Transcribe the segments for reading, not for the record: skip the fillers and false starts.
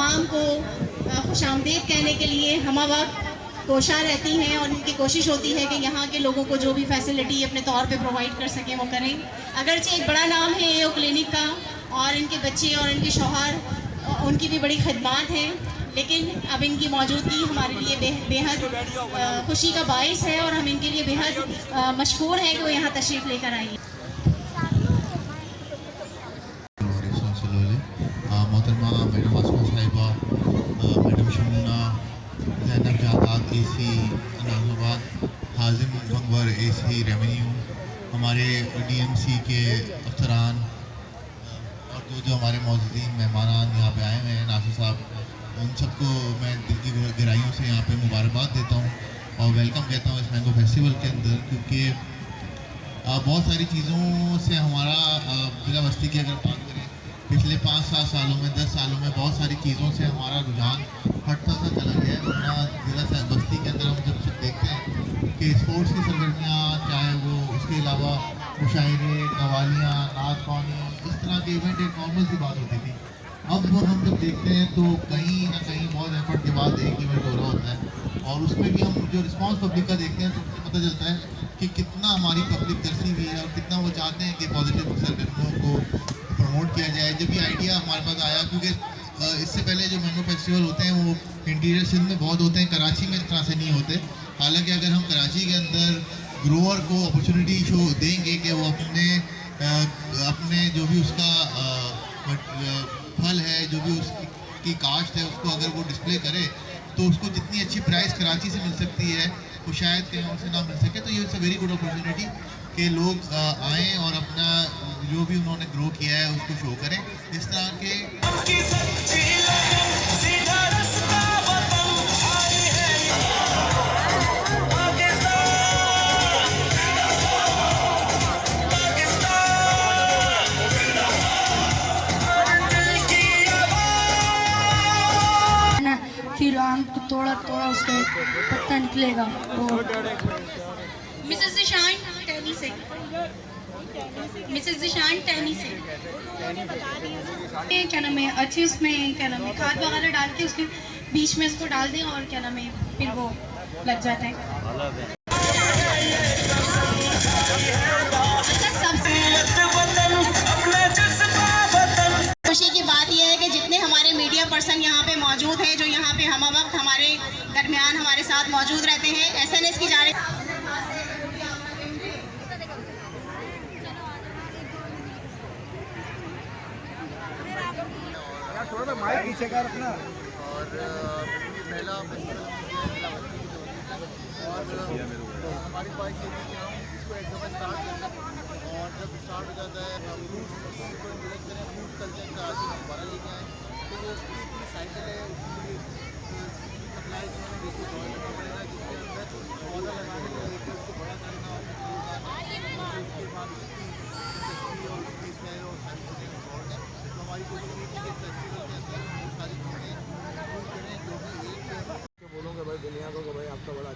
तमाम को खुशामदीद कहने के लिए हम वक्त कोशा रहती हैं और उनकी कोशिश होती है कि यहाँ के लोगों को जो भी फैसिलिटी अपने तौर पे प्रोवाइड कर सकें वो करें। अगरचे एक बड़ा नाम है एओ क्लिनिक का और इनके बच्चे और इनके शौहर, उनकी भी बड़ी खदमात हैं, लेकिन अब इनकी मौजूदगी हमारे लिए बेहद खुशी का बाइस है और हम इनके लिए बेहद मशहूर हैं कि वो यहाँ तशरीफ़ लेकर आई। मोहतरमा मैडम आसमा साहिबा, madam Shamuna, Zainab Jadad AC Nazabad, Hazim Bangwar AC revenue, हमारे डीएमसी के अफसरान और जो हमारे मौजूदीन मेहमान यहाँ पे आए हुए हैं, नासिर साहब, उन सबको मैं दिल की गहराइयों से यहाँ पे मुबारकबाद देता हूँ और वेलकम कहता हूँ इस मैंगो फेस्टिवल के अंदर, क्योंकि बहुत सारी चीज़ों से हमारा ज़िला बस्ती की अगर बात करें पिछले 5-7 सालों में 10 सालों में बहुत सारी चीज़ों से हमारा रुझान हटता सा चला गया है। वरना ज़िला बस्ती के अंदर हम जब देखते हैं कि स्पोर्ट्स की सरगर्मियाँ, चाहे वो उसके अलावा मुशायरे, कवालियाँ, नात ख़वानी, इस तरह के इवेंट एक नॉर्मल सी बात होती थी। अब वो हम जब देखते हैं तो कहीं ना कहीं बहुत एफर्ट के बाद एक इवेंट हो रहा होता है और उसमें भी हम जो रिस्पांस पब्लिक का देखते हैं तो उससे पता चलता है कि कितना हमारी पब्लिक तरसी हुई है और कितना वो चाहते हैं कि पॉजिटिव सरगर्मियों को प्रमोट किया जाए। जब ये आइडिया हमारे पास आया, क्योंकि इससे पहले जो मैंगो फेस्टिवल होते हैं वो इंटीरियर सिंध में बहुत होते हैं, कराची में इस तरह से नहीं होते। हालांकि अगर हम कराची के अंदर ग्रोअर को अपॉर्चुनिटी शो देंगे कि वो अपने जो भी उसका फल है, जो भी उसकी काश्त है, उसको अगर वो डिस्प्ले करे तो उसको जितनी अच्छी प्राइस कराची से मिल सकती है वो शायद कहीं और से ना मिल सके। तो ये it's a very good opportunity कि लोग आएँ और अपना जो भी उन्होंने ग्रो किया है उसको शो करें। इस तरह के फिर आम को थोड़ा थोड़ा उसका पत्ता निकलेगा। मिसेस जिशान टहनी से, मिसेस जिशान टहनी से क्या नाम है, अच्छे उसमें क्या नाम है खाद वगैरह डाल के उसके बीच में इसको डाल दें और क्या नाम है फिर वो लग जाता है। खुशी की बात यह है कि जितने हमारे मीडिया पर्सन यहाँ पे मौजूद हैं, जो यहाँ पे हम वक्त हमारे दरमियान हमारे साथ मौजूद रहते हैं, एसएनएस की जाने थोड़ा माइक पीछे का रखना। और पहला और हमारी ख्वाहिश ये थी कि हम इसको एक दफ़ा स्टार्ट कर सकते और जब स्टार्ट हो जाता है फ्रूट्स की को इंक्रेज करें, फ्रूट कल्चर का आज हम दोबारा लेके आएँ तो वो उसकी पूरी साइकिल है, उसकी सप्लाई जो है जिसको दौड़ करना पड़ेगा, जिसके अंदर पौधा लगाने के लिए उसको बड़ा करना और उसके बाद उसकी इंडस्ट्री और उसकी स्मेल और सारी चीज़ें इन्वॉल्व हैं। तो हमारी कोशिश ये थी कि फेस्टिवल के अंदर वो सारी चीज़ें इंक्लूड करें जो भी एक बोलूँगा भाई दुनिया को कि भाई आपका बड़ा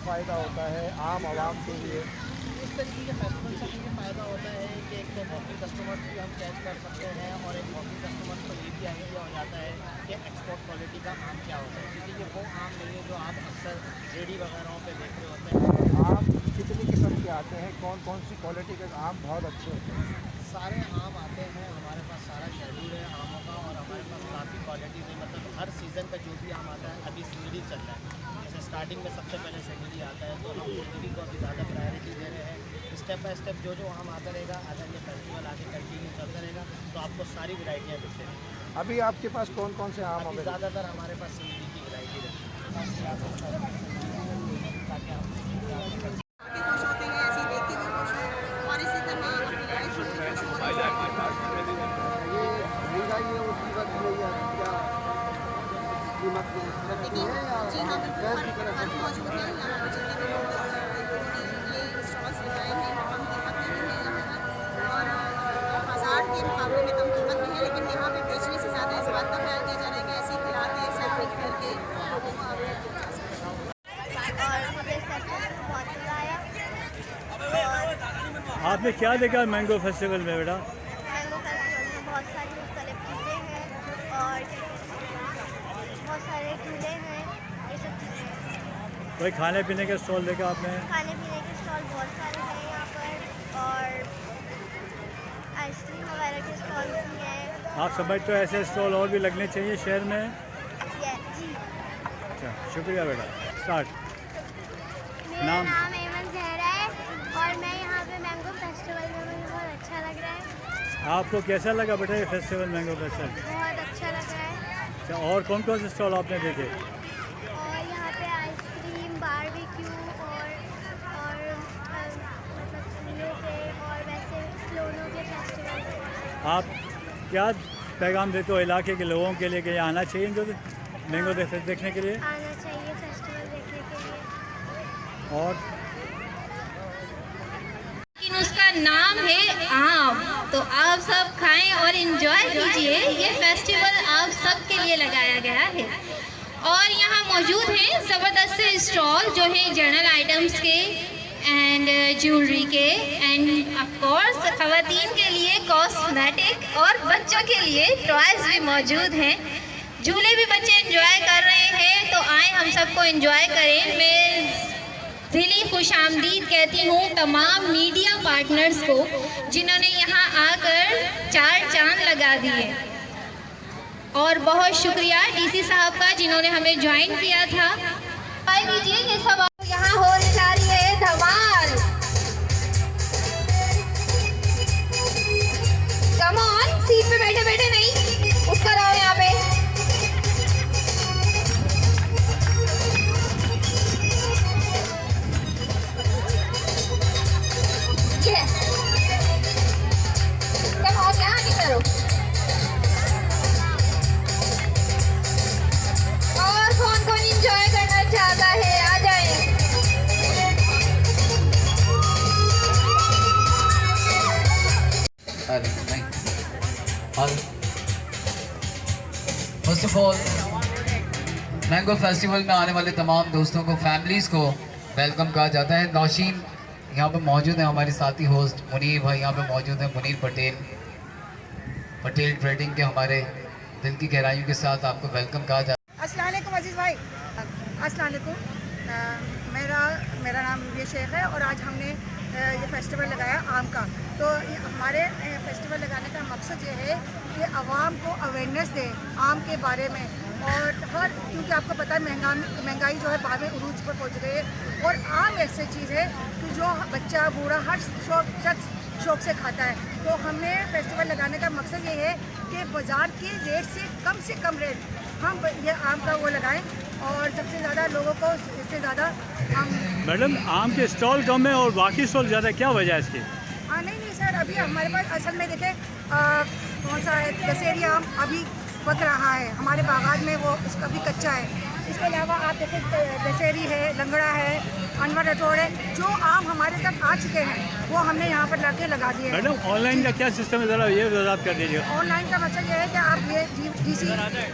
फ़ायदा होता है आम आवाम के लिए? इस तरीके के फेस्टिवल से ये फ़ायदा होता है कि एक तो हॉकी कस्टमर्स भी हम कैच कर सकते हैं और एक हॉकी कस्टमर्स को ये भी आइडिया हो जाता है कि एक्सपोर्ट क्वालिटी का आम क्या होता है, क्योंकि ये वो आम नहीं है जो आप अक्सर रेडी वगैरह पे देख रहे होते हैं। आम कितनी किस्म के आते हैं, कौन कौन सी क्वालिटी के आम बहुत अच्छे होते हैं? सारे आम आते हैं, हमारे पास सारा शेड्यूल है आमों का और हमारे पास काफ़ी क्वालिटी है, मतलब हर सीज़न का जो भी आम आता है। अभी सिंगरी चल रहा है, जैसे स्टार्टिंग में सबसे पहले सिंगरी आता है तो हम सिंगरी को अभी ज़्यादा प्रायोरिटी दे रहे हैं। स्टेप बाय स्टेप जो जो आम आता रहेगा, अगर ये फेस्टिवल आगे कंटिन्यू चलता रहेगा तो आपको सारी वैरायटियाँ मिलती रहेंगी। अभी आपके पास कौन कौन से आम अभी अवेलेबल? ज़्यादातर हमारे पास सिंगरी की वैरायटी रहती है। खुश होते हैं, ऐसे देख के भी खुश हैं और इसी तरह अपनी लाइफ में भी खुश होते हैं। ये महंगाई है उसकी वक्त में या क्या कीमत में फर्क देखिए, है या जी हाँ, बिल्कुल कैसी तरह फर्क मौजूद है। यहाँ पर जितने भी लोग उन्होंने ये स्टॉल्स लगाए हैं कम कीमत में भी है यहाँ पर और बाज़ार के मुकाबले में कम कीमत में है, लेकिन यहाँ पे बेचने से ज़्यादा इस बात का ख्याल किया जा रहा है कि ऐसे खिला के सेलिब्रेट करके लोगों को आगे पहुँचा सकें। और मुझे फेस्टिवल बहुत मज़ा आया। आपने क्या देखा मैंगो फेस्टिवल में बेटा? मैंगो फेस्टिवल में बहुत सारी मुख्तलिफ चीज़ें हैं और बहुत सारे झूले हैं, ये सब चीज़ें हैं। कोई खाने पीने के स्टॉल देखा आपने? खाने पीने के स्टॉल बहुत सारे हैं यहाँ पर और आइसक्रीम वगैरह के स्टॉल भी हैं। आप समझते हो ऐसे स्टॉल और भी लगने चाहिए शहर में? जी, अच्छा, शुक्रिया बेटा। स्टार्ट। मेरा नाम? नाम एमन जहरा है और मैं यहाँ पे मैंगो फेस्टिवल में, मुझे बहुत अच्छा लग रहा है। आपको कैसा लगा बेटा ये फेस्टिवल मैंगो फेस्टिवल? बहुत अच्छा लग रहा है अच्छा, और कौन कौन से स्टॉल आपने देखे? और यहाँ पे आइसक्रीम, बारबेक्यू और मतलब झूलों पे और वैसे खिलौनों के फेस्टिवल। आप क्या पैगाम देते हो इलाके के लोगों के लिए कि यहाँ आना चाहिए इनको मैंगो देखने के लिए? आना चाहिए फेस्टिवल देखने के लिए। और लेकिन उसका नाम है आम, तो आप सब खाएं और इन्जॉय कीजिए। ये फेस्टिवल आप सब के लिए लगाया गया है और यहाँ मौजूद हैं ज़बरदस्त से स्टॉल जो हैं जनरल आइटम्स के एंड ज्वेलरी के एंड ऑफ कोर्स ख़वातीन के लिए कॉस्मेटिक और बच्चों के लिए टॉयज़ भी मौजूद हैं। झूले भी बच्चे एंजॉय कर रहे हैं, तो आए हम सबको एंजॉय करें। मैं दिली खुश आमदीद कहती हूँ तमाम मीडिया पार्टनर्स को जिन्होंने यहाँ आकर चार चांद लगा दिए और बहुत शुक्रिया डीसी साहब का जिन्होंने हमें ज्वाइन किया था। आए लीजिए, ये सब यहाँ होने जा रही है धमाल। कम ऑन, सीट पे बैठे बैठे नहीं, उसका रहो यहाँ पे। और कौन कौन एंजॉय करना चाहता है, आ जाए। First of all mango festival में आने वाले तमाम दोस्तों को, फैमिलीज़ को वेलकम कहा जाता है। नौशीन यहाँ पर मौजूद है, हमारे साथी होस्ट मुनीर भाई यहाँ पे मौजूद हैं। मुनीर पटेल ट्रेडिंग के हमारे दिल की गहराइयों के साथ आपको वेलकम कहा जाता है। अस्सलाम वालेकुम अजीज़ भाई। अस्सलाम वालेकुम। मेरा नाम रूबिया शेख है और आज हमने ये फेस्टिवल लगाया आम का। तो हमारे फेस्टिवल लगाने का मकसद ये है कि आवाम को अवेयरनेस दें आम के बारे में और क्योंकि आपको पता है महंगाई जो है बारहवें उरूज पर पहुंच गई है और आम ऐसी चीज़ है कि जो बच्चा बूढ़ा हर शख्स शौक से खाता है। तो हमने फेस्टिवल लगाने का मकसद ये है कि बाज़ार के रेट से कम रेट हम ये आम का वो लगाएं और सबसे ज़्यादा लोगों को इससे ज़्यादा हम। मैडम, आम के स्टॉल कम है और बाकी स्टॉल ज़्यादा, क्या वजह है इसकी? नहीं सर, अभी हमारे पास असल में देखें कौन सा है, दशहरी आम अभी पक रहा है हमारे बागान में, वो उसका भी कच्चा है। इसके अलावा आप देखें दशहरी है, लंगड़ा है, अनवर रटोड़ है, जो आम हमारे तक आ चुके हैं वो हमने यहाँ पर लाके लगा दिए हैं। मैडम ऑनलाइन का क्या सिस्टम है, ज़रा ये वजाहत कर दीजिए। ऑनलाइन का मतलब ये है कि आप ये DC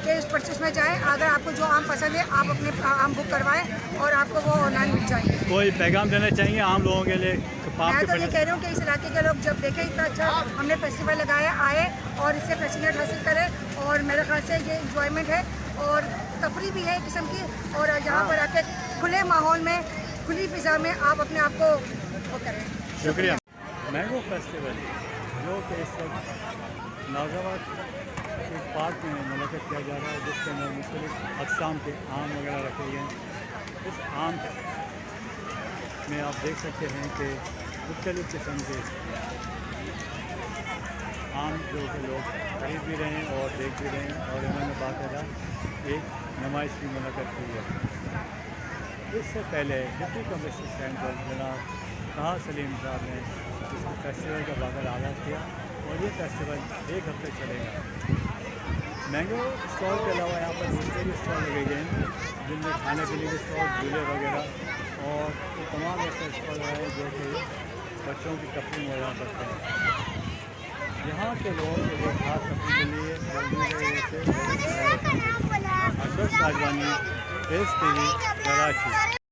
के इस परचेस में जाएं, अगर आपको जो आम पसंद है आप अपने आम बुक करवाएं और आपको वो ऑनलाइन मिल जाएंगे। कोई पैगाम देना चाहिए आम लोगों के लिए? मैं तो ये कह रही हूँ कि इस इलाके के लोग जब देखें इतना अच्छा हमने फेस्टिवल लगाया, आए और इससे फैसिलिटेट हासिल करें, और मेरे ख्याल से ये इंजॉयमेंट है और तफरी भी है किस्म की, और यहाँ पर आके खुले माहौल में, खुली फिजा में आप अपने आप को वो करें। शुक्रिया। मैंगो फेस्टिवल जो कि इस वक्त नाज़ाबाद के पार्क में मुनक़द किया जा रहा है, जिसके अंदर मुख्तलिफ अक़साम के आम वगैरह रखे गए हैं। इस आम में आप देख सकते हैं कि मुख्तलिफ किस्म के आम जो कि लोग खरीद भी रहे हैं और देख भी रहे हैं, और इन्होंने बाकायदा एक नुमाइश भी मुनक़द की है। इससे पहले डिप्टी कमिश्नर सेंट्रल जनाब ताहा सलीम साहब ने इस फेस्टिवल का बाकायदा आगाज़ किया, और ये फेस्टिवल 1 हफ्ते चलेगा। मैंगो स्टॉल के अलावा यहाँ पर दूसरे भी स्टॉल लगे गए हैं, जिनमें खाने पीने के स्टॉल, झूले वगैरह और तमाम ऐसे स्टॉल हैं जो कि बच्चों की तफरीह वगैरह करते हैं। यहाँ के लोगों के लिए खास तफरीह के लिए अशरफ साजवानी, फेस TV, कराची।